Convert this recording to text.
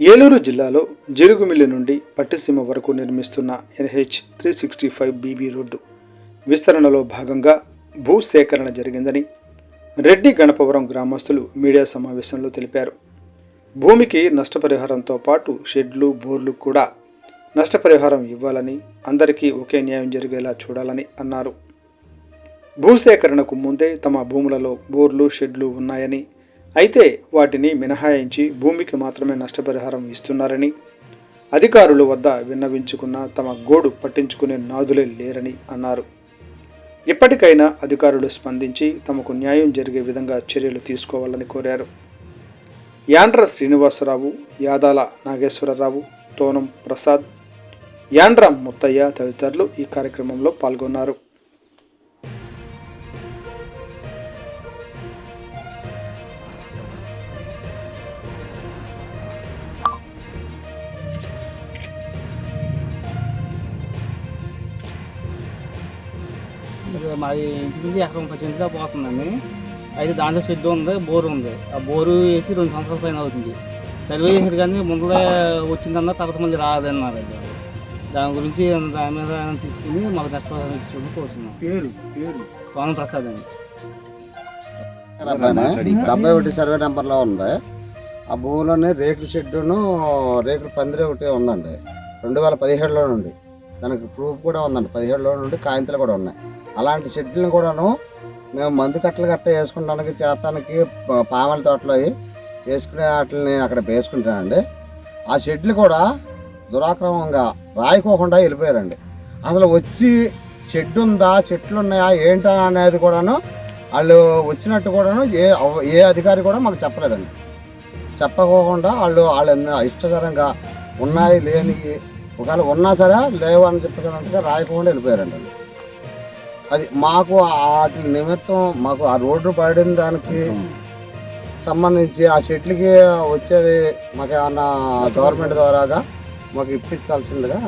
ఏలూరు జిల్లాలో జిలుగుమిల్లి నుండి పట్టిసీమ వరకు నిర్మిస్తున్న NH-365BB రోడ్డు విస్తరణలో భాగంగా భూసేకరణ జరిగిందని రెడ్డి గణపవరం గ్రామస్తులు మీడియా సమావేశంలో తెలిపారు. భూమికి నష్టపరిహారంతో పాటు షెడ్లు, బోర్లు కూడా నష్టపరిహారం ఇవ్వాలని, అందరికీ ఒకే న్యాయం జరిగేలా చూడాలని అన్నారు. భూసేకరణకు ముందే తమ భూములలో బోర్లు, షెడ్లు ఉన్నాయని, అయితే వాటిని మినహాయించి భూమికి మాత్రమే నష్టపరిహారం ఇస్తున్నారని, అధికారుల వద్ద విన్నవించుకున్న తమ గోడు పట్టించుకునే నాదులే లేరని అన్నారు. ఇప్పటికైనా అధికారులు స్పందించి తమకు న్యాయం జరిగే విధంగా చర్యలు తీసుకోవాలని కోరారు. యాండ్ర శ్రీనివాసరావు, యాదాల నాగేశ్వరరావు, తోనం ప్రసాద్, యాండ్ర ముత్తయ్య తదితరులు ఈ కార్యక్రమంలో పాల్గొన్నారు. మాది ఇంచుమించు ఎకరం 10 సెంటుగా పోతుందండి. అయితే దాంట్లో షెడ్ ఉంది, బోరు ఉంది. ఆ బోరు వేసి 2 సంవత్సరాల పైన అవుతుంది. సర్వే చేశారు కానీ ముందుగా వచ్చిందన్న తర్వాత మళ్ళీ రాదన్నారు. దాని గురించి దాని మీద తీసుకుని మాకు నష్టపరిహారం కోరుతున్నాం. పేరు తోనం ప్రసాద్ అండి. 71 సర్వే నెంబర్లో ఉంది. ఆ భూమిలోనే రేకుల షెడ్డును రేకుల పందిరి ఒకటి ఉందండి. 2017లో నుండి దానికి ప్రూఫ్ కూడా ఉందండి. 17లో నుండి కాయింతలు కూడా ఉన్నాయి. అలాంటి షెడ్లను కూడాను మేము మందు కట్టలు వేసుకుంటానికి చేతానికి పామల తోటలో వేసుకునే వాటిని అక్కడ వేసుకుంటానండి. ఆ షెడ్లు కూడా దురాక్రమంగా రాయికోకుండా వెళ్ళిపోయారండి. అసలు వచ్చి షెడ్ ఉందా, చెట్లు ఉన్నాయా ఏంటా అనేది కూడాను వాళ్ళు వచ్చినట్టు కూడాను ఏ అధికారి కూడా మాకు చెప్పలేదండి. చెప్పకోకుండా వాళ్ళు ఇష్టకరంగా ఉన్నాయి లేని, ఒకవేళ ఉన్నా సరే లేవు అని చెప్పేసారంటే రాయకుండా వెళ్ళిపోయారండి. అది మాకు వాటి నిమిత్తం మాకు ఆ రోడ్డు పడిన దానికి సంబంధించి ఆ షెడ్లకి వచ్చేది మాకు ఏమన్నా గవర్నమెంట్ ద్వారాగా మాకు ఇప్పించాల్సిందిగా